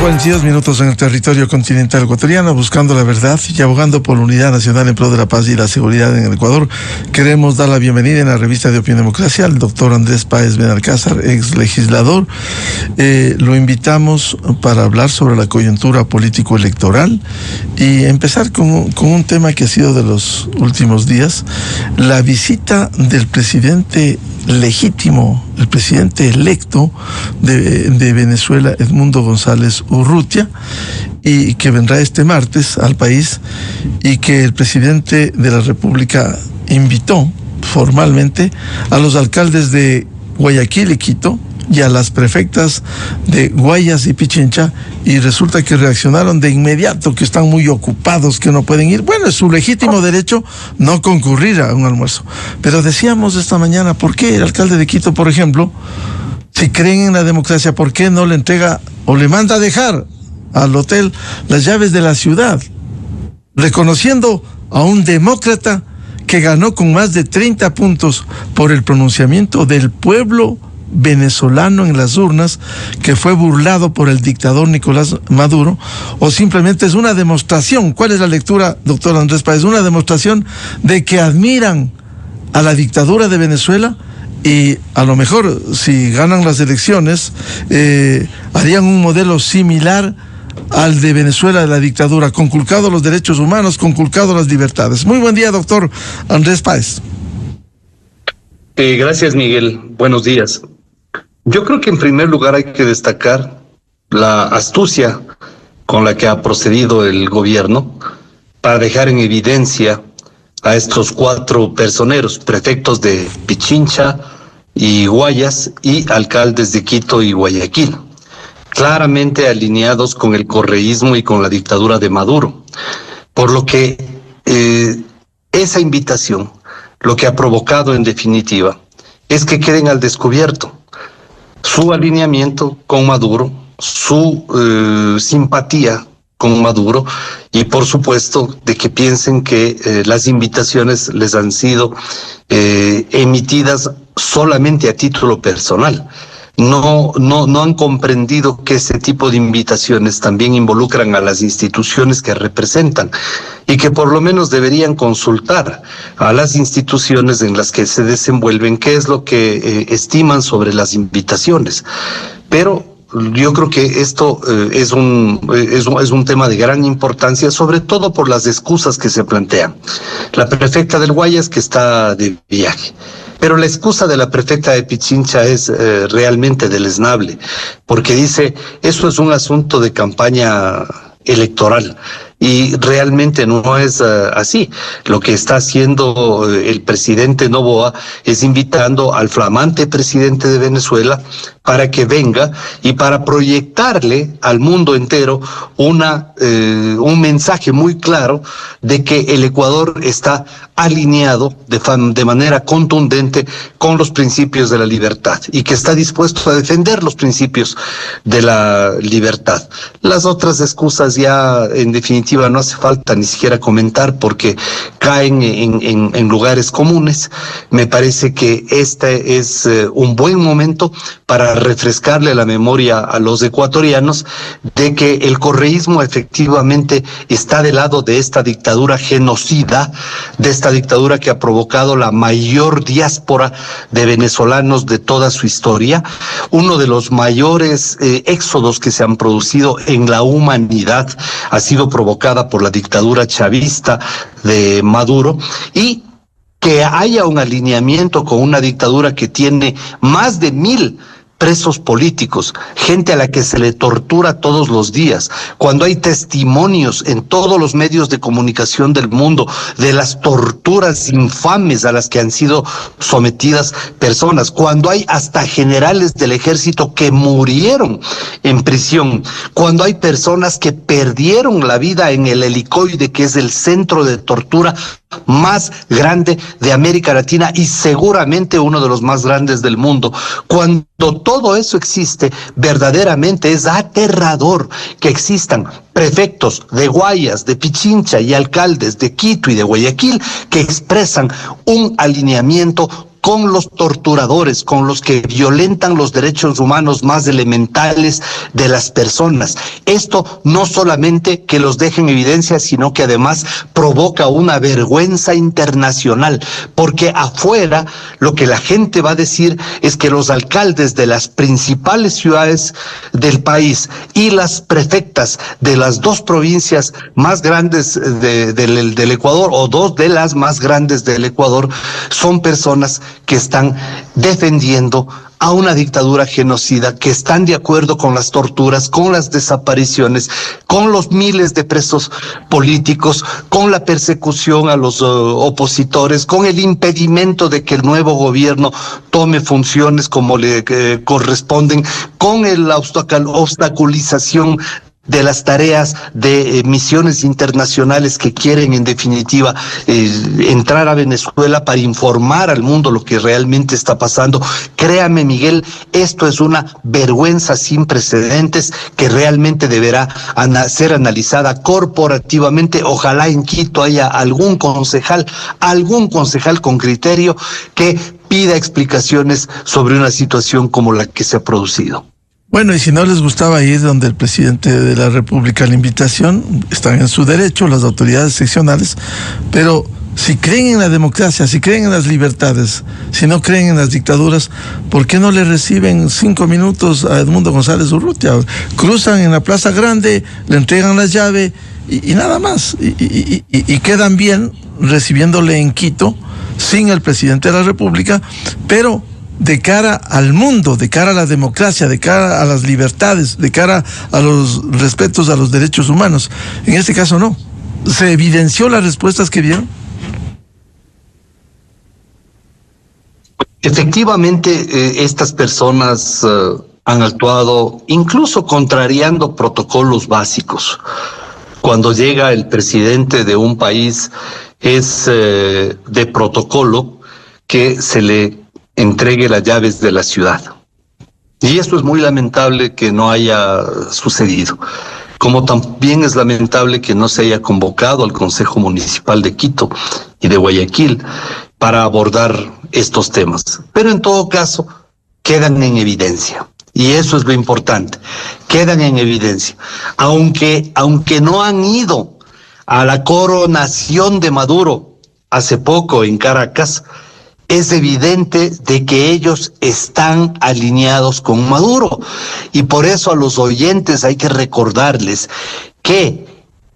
42 minutos en el territorio continental ecuatoriano, buscando la verdad y abogando por la unidad nacional en pro de la paz y la seguridad en el Ecuador. Queremos dar la bienvenida en la revista de Opinión Democracia al doctor Andrés Páez Benalcázar, ex legislador. Lo invitamos para hablar sobre la coyuntura político-electoral y empezar con un tema que ha sido de los últimos días: la visita del presidente legítimo, el presidente electo de Venezuela, Edmundo González Urrutia, y que vendrá este martes al país, y que el presidente de la República invitó formalmente a los alcaldes de Guayaquil y Quito y a las prefectas de Guayas y Pichincha, y resulta que reaccionaron de inmediato, que están muy ocupados, que no pueden ir. Bueno, es su legítimo derecho no concurrir a un almuerzo. Pero decíamos esta mañana, ¿por qué el alcalde de Quito, por ejemplo, si creen en la democracia, por qué no le entrega o le manda a dejar al hotel las llaves de la ciudad, reconociendo a un demócrata que ganó con más de 30 puntos por el pronunciamiento del pueblo venezolano en las urnas, que fue burlado por el dictador Nicolás Maduro? ¿O simplemente es una demostración? ¿Cuál es la lectura, doctor Andrés Páez? Una demostración de que admiran a la dictadura de Venezuela, y a lo mejor si ganan las elecciones harían un modelo similar al de Venezuela, de la dictadura, conculcado los derechos humanos, conculcado las libertades. Muy buen día, doctor Andrés Páez. Gracias, Miguel. Buenos días. Yo creo que en primer lugar hay que destacar la astucia con la que ha procedido el gobierno para dejar en evidencia a estos 4 personeros, prefectos de Pichincha y Guayas y alcaldes de Quito y Guayaquil, claramente alineados con el correísmo y con la dictadura de Maduro. Por lo que esa invitación lo que ha provocado en definitiva es que queden al descubierto su alineamiento con Maduro, su simpatía con Maduro, y por supuesto de que piensen que las invitaciones les han sido emitidas solamente a título personal. No han comprendido que ese tipo de invitaciones también involucran a las instituciones que representan, y que por lo menos deberían consultar a las instituciones en las que se desenvuelven qué es lo que estiman sobre las invitaciones. Pero yo creo que esto es un tema de gran importancia, sobre todo por las excusas que se plantean. La prefecta del Guayas, que está de viaje. Pero la excusa de la prefecta de Pichincha es realmente deleznable, porque dice, eso es un asunto de campaña electoral, y realmente no es así. Lo que está haciendo el presidente Noboa es invitando al flamante presidente de Venezuela para que venga y para proyectarle al mundo entero un mensaje muy claro de que el Ecuador está alineado de manera contundente con los principios de la libertad, y que está dispuesto a defender los principios de la libertad. Las otras excusas ya en definitiva no hace falta ni siquiera comentar, porque caen en lugares comunes. Me parece que este es un buen momento para refrescarle la memoria a los ecuatorianos de que el correísmo efectivamente está del lado de esta dictadura genocida, de esta dictadura que ha provocado la mayor diáspora de venezolanos de toda su historia, uno de los mayores éxodos que se han producido en la humanidad ha sido provocada por la dictadura chavista de Maduro, y que haya un alineamiento con una dictadura que tiene más de 1000 presos políticos, gente a la que se le tortura todos los días, cuando hay testimonios en todos los medios de comunicación del mundo de las torturas infames a las que han sido sometidas personas, cuando hay hasta generales del ejército que murieron en prisión, cuando hay personas que perdieron la vida en el helicoide, que es el centro de tortura más grande de América Latina y seguramente uno de los más grandes del mundo. Cuando todo eso existe, verdaderamente es aterrador que existan prefectos de Guayas, de Pichincha y alcaldes de Quito y de Guayaquil que expresan un alineamiento con los torturadores, con los que violentan los derechos humanos más elementales de las personas. Esto no solamente que los deje en evidencia, sino que además provoca una vergüenza internacional, porque afuera lo que la gente va a decir es que los alcaldes de las principales ciudades del país y las prefectas de las dos provincias más grandes del Ecuador, o dos de las más grandes del Ecuador, son personas que están defendiendo a una dictadura genocida, que están de acuerdo con las torturas, con las desapariciones, con los miles de presos políticos, con la persecución a los opositores, con el impedimento de que el nuevo gobierno tome funciones como le corresponden, con la obstaculización de las tareas de misiones internacionales que quieren, en definitiva, entrar a Venezuela para informar al mundo lo que realmente está pasando. Créame, Miguel, esto es una vergüenza sin precedentes que realmente deberá ser analizada corporativamente. Ojalá en Quito haya algún concejal con criterio que pida explicaciones sobre una situación como la que se ha producido. Bueno, y si no les gustaba ir donde el presidente de la República la invitación, están en su derecho las autoridades seccionales, pero si creen en la democracia, si creen en las libertades, si no creen en las dictaduras, ¿por qué no le reciben 5 minutos a Edmundo González Urrutia? Cruzan en la Plaza Grande, le entregan la llave y nada más, y quedan bien recibiéndole en Quito, sin el presidente de la República, pero de cara al mundo, de cara a la democracia, de cara a las libertades, de cara a los respetos a los derechos humanos. En este caso no. ¿Se evidenció las respuestas que dieron? Efectivamente, estas personas han actuado incluso contrariando protocolos básicos. Cuando llega el presidente de un país, es de protocolo que se le entregue las llaves de la ciudad. Y esto es muy lamentable que no haya sucedido. Como también es lamentable que no se haya convocado al Consejo Municipal de Quito y de Guayaquil para abordar estos temas. Pero en todo caso, quedan en evidencia. Y eso es lo importante. Quedan en evidencia. Aunque no han ido a la coronación de Maduro hace poco en Caracas, es evidente de que ellos están alineados con Maduro. Y por eso a los oyentes hay que recordarles que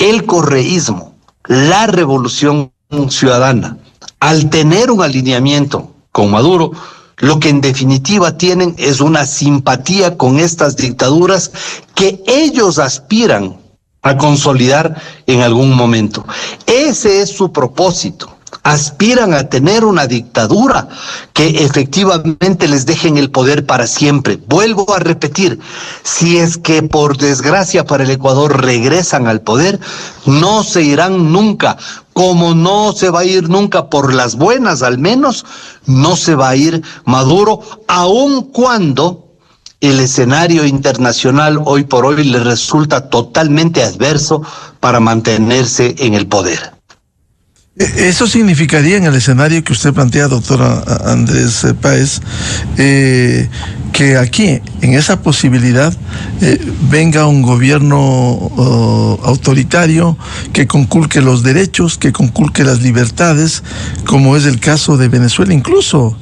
el correísmo, la revolución ciudadana, al tener un alineamiento con Maduro, lo que en definitiva tienen es una simpatía con estas dictaduras que ellos aspiran a consolidar en algún momento. Ese es su propósito. Aspiran a tener una dictadura que efectivamente les deje en el poder para siempre. Vuelvo a repetir, si es que por desgracia para el Ecuador regresan al poder, no se irán nunca. Como no se va a ir nunca, por las buenas al menos, no se va a ir Maduro, aun cuando el escenario internacional hoy por hoy le resulta totalmente adverso para mantenerse en el poder. Eso significaría, en el escenario que usted plantea, doctora Andrés Páez, que aquí, en esa posibilidad, venga un gobierno autoritario que conculque los derechos, que conculque las libertades, como es el caso de Venezuela. Incluso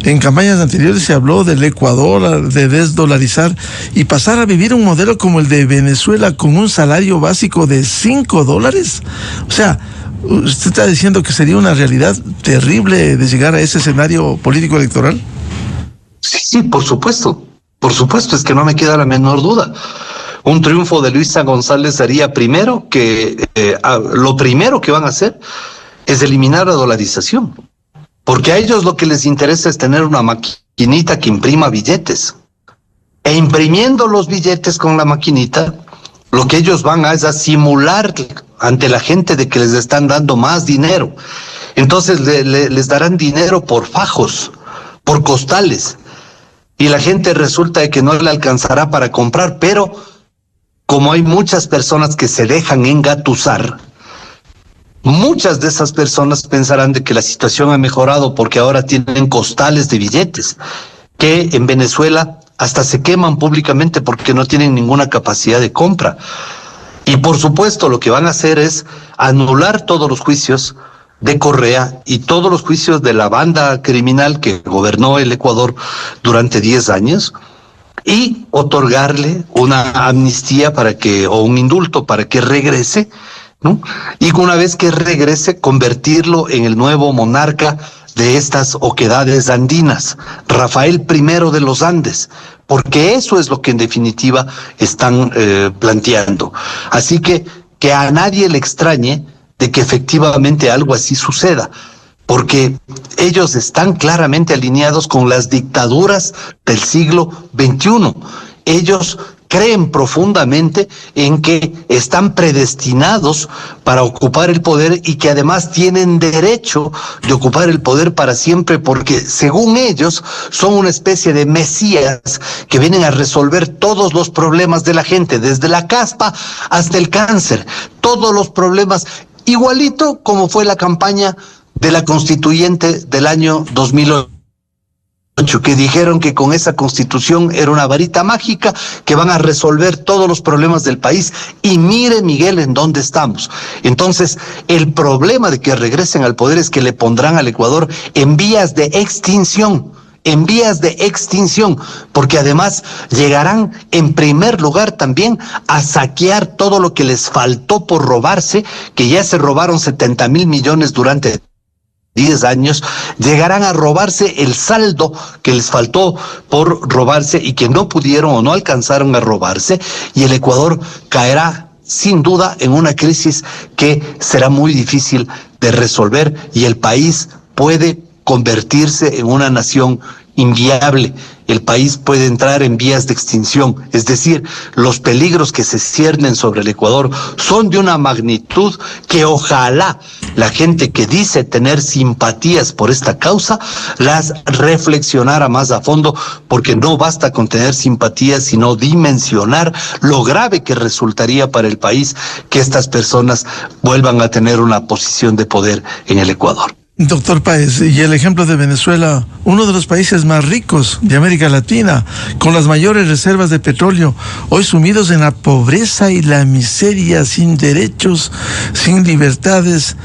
en campañas anteriores se habló del Ecuador, de desdolarizar y pasar a vivir un modelo como el de Venezuela con un salario básico de $5. O sea, ¿usted está diciendo que sería una realidad terrible de llegar a ese escenario político electoral? Sí, por supuesto, es que no me queda la menor duda. Un triunfo de Luisa González sería primero que, lo primero que van a hacer es eliminar la dolarización, porque a ellos lo que les interesa es tener una maquinita que imprima billetes, e imprimiendo los billetes con la maquinita, lo que ellos van a es a simular ante la gente de que les están dando más dinero. Entonces les darán dinero por fajos, por costales, y la gente resulta de que no le alcanzará para comprar, pero como hay muchas personas que se dejan engatusar, Muchas de esas personas pensarán de que la situación ha mejorado porque ahora tienen costales de billetes, que en Venezuela hasta se queman públicamente porque no tienen ninguna capacidad de compra. Y por supuesto lo que van a hacer es anular todos los juicios de Correa y todos los juicios de la banda criminal que gobernó el Ecuador durante 10 años y otorgarle una amnistía para que, o un indulto para que regrese, ¿no? Y una vez que regrese, convertirlo en el nuevo monarca de estas oquedades andinas, Rafael I de los Andes, porque eso es lo que en definitiva están planteando. Así que a nadie le extrañe de que efectivamente algo así suceda, porque ellos están claramente alineados con las dictaduras del siglo XXI. Ellos creen profundamente en que están predestinados para ocupar el poder y que además tienen derecho de ocupar el poder para siempre porque, según ellos, son una especie de mesías que vienen a resolver todos los problemas de la gente, desde la caspa hasta el cáncer, todos los problemas, igualito como fue la campaña de la constituyente del año 2008. Que dijeron que con esa constitución era una varita mágica que van a resolver todos los problemas del país. Y mire, Miguel, en dónde estamos. Entonces, el problema de que regresen al poder es que le pondrán al Ecuador en vías de extinción, porque además llegarán en primer lugar también a saquear todo lo que les faltó por robarse, que ya se robaron 70,000 millones durante 10 años, llegarán a robarse el saldo que les faltó por robarse y que no pudieron o no alcanzaron a robarse, y el Ecuador caerá sin duda en una crisis que será muy difícil de resolver y el país puede convertirse en una nación inviable. El país puede entrar en vías de extinción, es decir, los peligros que se ciernen sobre el Ecuador son de una magnitud que ojalá la gente que dice tener simpatías por esta causa las reflexionara más a fondo, porque no basta con tener simpatías, sino dimensionar lo grave que resultaría para el país que estas personas vuelvan a tener una posición de poder en el Ecuador. Doctor Páez, y el ejemplo de Venezuela, uno de los países más ricos de América Latina, con las mayores reservas de petróleo, hoy sumidos en la pobreza y la miseria, sin derechos, sin libertades,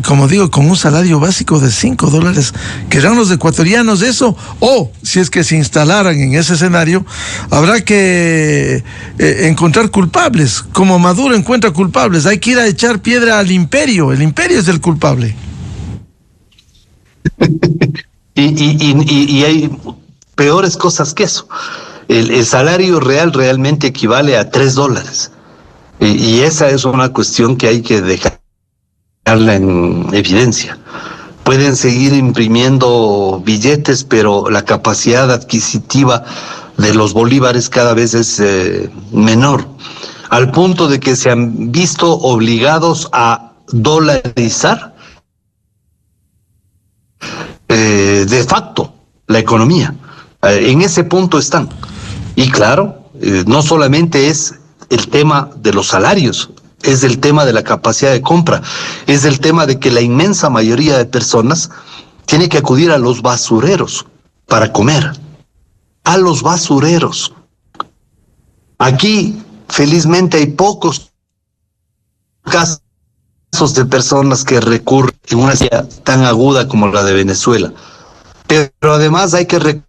como digo, con un salario básico de $5. ¿Querrán los ecuatorianos eso? O, si es que se instalaran en ese escenario, habrá que encontrar culpables, como Maduro encuentra culpables. Hay que ir a echar piedra al imperio, el imperio es el culpable. Y hay peores cosas que eso. El salario real realmente equivale a $3. Y esa es una cuestión que hay que dejarla en evidencia. Pueden seguir imprimiendo billetes, pero la capacidad adquisitiva de los bolívares cada vez es menor, al punto de que se han visto obligados a dolarizar de facto la economía. En ese punto están. Y claro, no solamente es el tema de los salarios, es el tema de la capacidad de compra, es el tema de que la inmensa mayoría de personas tiene que acudir a los basureros para comer, a los basureros. Aquí, felizmente, hay pocos casos de personas que recurren en una situación tan aguda como la de Venezuela. Pero además hay que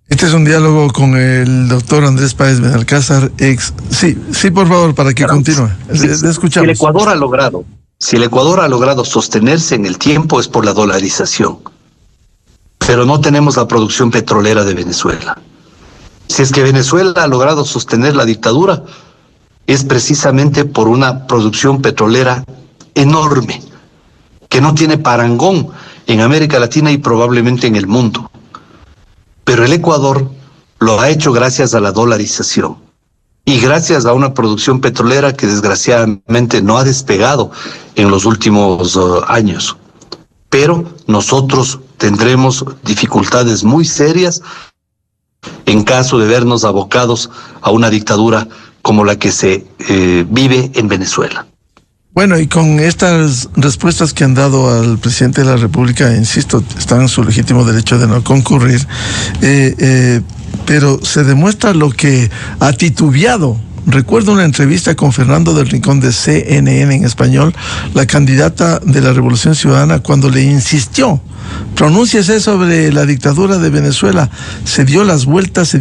Este es un diálogo con el doctor Andrés Páez Benalcázar, Sí, por favor, para que continúe. Le escuchamos. Si el Ecuador ha logrado sostenerse en el tiempo es por la dolarización. Pero no tenemos la producción petrolera de Venezuela. Si es que Venezuela ha logrado sostener la dictadura, es precisamente por una producción petrolera enorme, que no tiene parangón en América Latina y probablemente en el mundo. Pero el Ecuador lo ha hecho gracias a la dolarización y gracias a una producción petrolera que desgraciadamente no ha despegado en los últimos años. Pero nosotros tendremos dificultades muy serias en caso de vernos abocados a una dictadura como la que se vive en Venezuela. Bueno, y con estas respuestas que han dado al presidente de la República, insisto, están en su legítimo derecho de no concurrir, pero se demuestra lo que ha titubeado. Recuerdo una entrevista con Fernando del Rincón de CNN en español, la candidata de la Revolución Ciudadana, cuando le insistió: pronúnciese sobre la dictadura de Venezuela. Se dio las vueltas y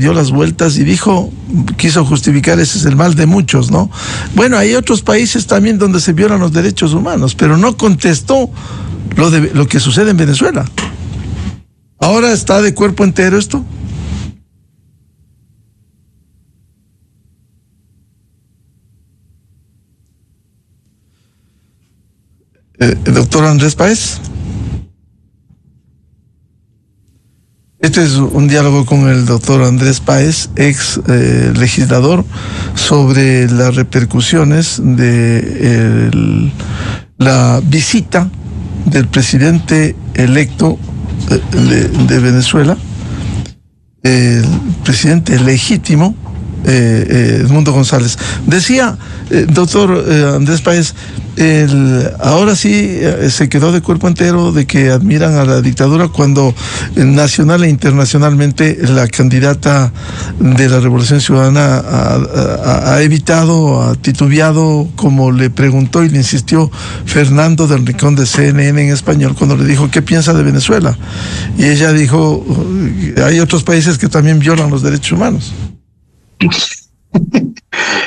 dijo, quiso justificar, ese es el mal de muchos, ¿no? Bueno, hay otros países también donde se violan los derechos humanos, pero no contestó lo que sucede en Venezuela. ¿Ahora está de cuerpo entero esto? Doctor Andrés Páez. Este es un diálogo con el doctor Andrés Páez, ex legislador, sobre las repercusiones de la visita del presidente electo de Venezuela, el presidente legítimo, Edmundo González. Decía, doctor Andrés Páez, ahora sí se quedó de cuerpo entero de que admiran a la dictadura, cuando nacional e internacionalmente la candidata de la Revolución Ciudadana ha evitado, ha titubeado, como le preguntó y le insistió Fernando del Rincón de CNN en español cuando le dijo ¿qué piensa de Venezuela? Y ella dijo, hay otros países que también violan los derechos humanos.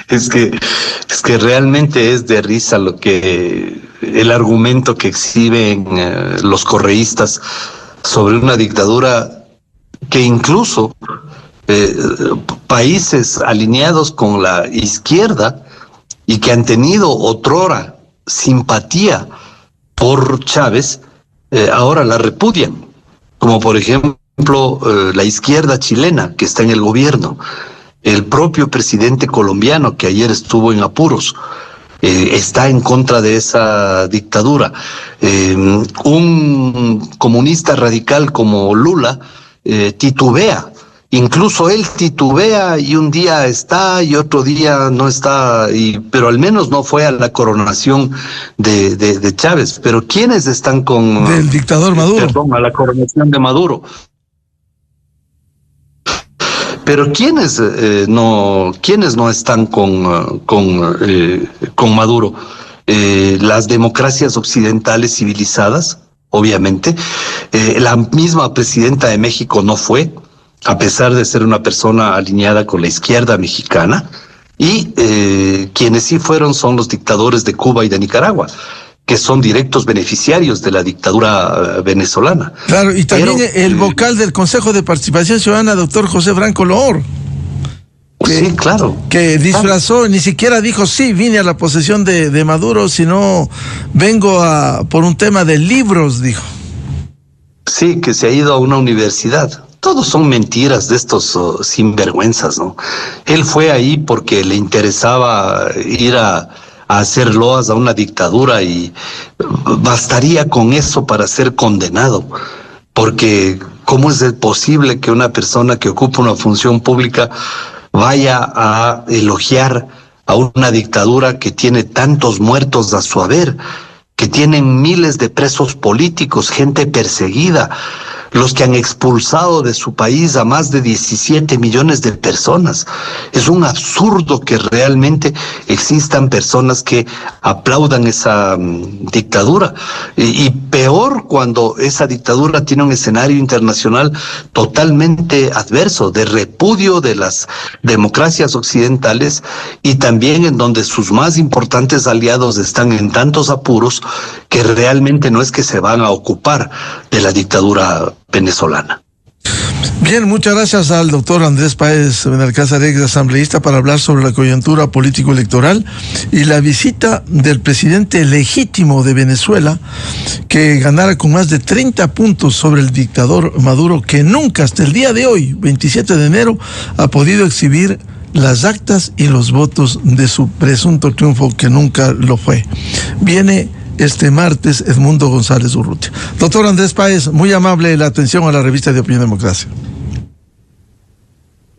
Es que realmente es de risa el argumento que exhiben los correístas sobre una dictadura que incluso países alineados con la izquierda y que han tenido otrora simpatía por Chávez, ahora la repudian, como por ejemplo la izquierda chilena que está en el gobierno. El propio presidente colombiano, que ayer estuvo en apuros, está en contra de esa dictadura. Un comunista radical como Lula titubea. Incluso él titubea y un día está y otro día no está, pero al menos no fue a la coronación de Chávez. Pero ¿quiénes están con... del dictador Maduro? Perdón, a la coronación de Maduro. Pero ¿quiénes no están con Maduro? Las democracias occidentales civilizadas, obviamente. La misma presidenta de México no fue, a pesar de ser una persona alineada con la izquierda mexicana. Y quienes sí fueron son los dictadores de Cuba y de Nicaragua, que son directos beneficiarios de la dictadura venezolana. Claro, y también el vocal del Consejo de Participación Ciudadana, doctor José Franco Loor. Sí, claro. Que disfrazó, claro. Ni siquiera dijo, sí, vine a la posesión de Maduro, sino vengo por un tema de libros, dijo. Sí, que se ha ido a una universidad. Todos son mentiras de estos sinvergüenzas, ¿no? Él fue ahí porque le interesaba ir a hacer loas a una dictadura y bastaría con eso para ser condenado, porque ¿cómo es posible que una persona que ocupa una función pública vaya a elogiar a una dictadura que tiene tantos muertos a su haber, que tienen miles de presos políticos, gente perseguida, los que han expulsado de su país a más de 17 millones de personas? Es un absurdo que realmente existan personas que aplaudan esa dictadura. Y peor cuando esa dictadura tiene un escenario internacional totalmente adverso, de repudio de las democracias occidentales, y también en donde sus más importantes aliados están en tantos apuros que realmente no es que se van a ocupar de la dictadura venezolana. Bien, muchas gracias al doctor Andrés Páez Benalcázar, ex asambleísta, para hablar sobre la coyuntura político-electoral y la visita del presidente legítimo de Venezuela, que ganara con más de 30 puntos sobre el dictador Maduro, que nunca hasta el día de hoy, 27 de enero, ha podido exhibir las actas y los votos de su presunto triunfo, que nunca lo fue. Viene este martes Edmundo González Urrutia. Doctor Andrés Páez, muy amable la atención a la revista de Opinión Democracia.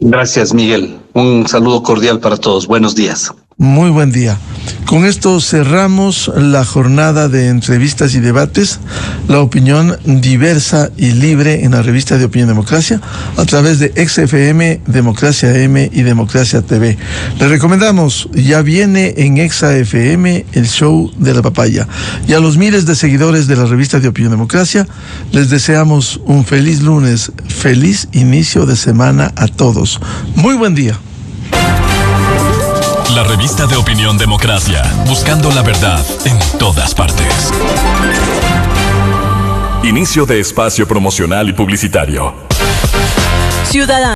Gracias, Miguel. Un saludo cordial para todos. Buenos días. Muy buen día. Con esto cerramos la jornada de entrevistas y debates, la opinión diversa y libre en la revista de Opinión Democracia, a través de XFM, Democracia M y Democracia TV. Les recomendamos, ya viene en XFM el show de la papaya. Y a los miles de seguidores de la revista de Opinión Democracia, les deseamos un feliz lunes, feliz inicio de semana a todos. Muy buen día. La revista de Opinión Democracia, buscando la verdad en todas partes. Inicio de espacio promocional y publicitario. Ciudadano.